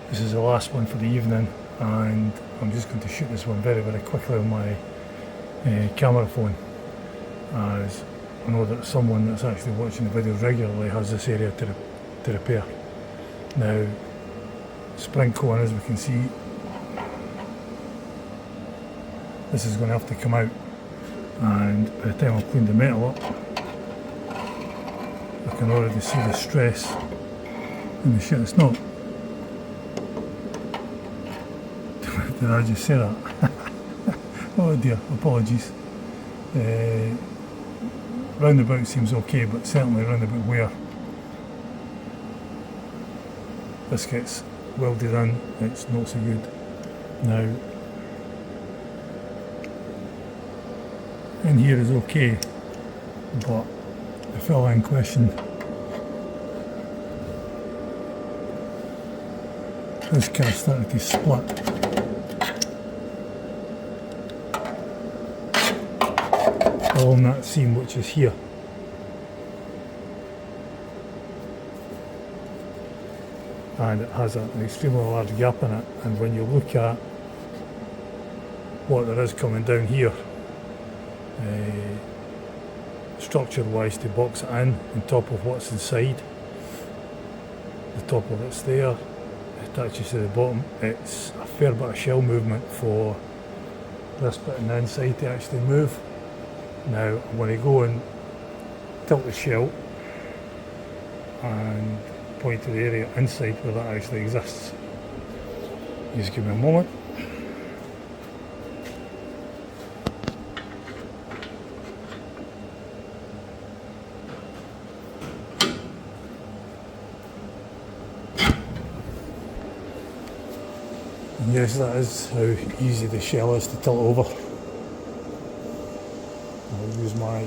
This is the last one for the evening, and I'm just going to shoot this one very, very quickly on my camera phone, as I know that someone that's actually watching the videos regularly has this area to repair. Now, spring cone, as we can see, this is going to have to come out, and by the time I've cleaned the metal up, I can already see the stress in the shit. It's not. Did I just say that? Oh dear, apologies. Roundabout seems okay, but certainly roundabout where this gets welded in, it's not so good. Now, in here is okay, but the fella in question, this car started to split. Along that seam which is here. And it has an extremely large gap in it, and when you look at what there is coming down here, structure wise, to box it in on top of what's inside, the top of it's there, it attaches to the bottom, it's a fair bit of shell movement for this bit on the inside to actually move. Now I'm going to go and tilt the shell and point to the area inside where that actually exists. Just give me a moment. And yes, that is how easy the shell is to tilt over. I'll use my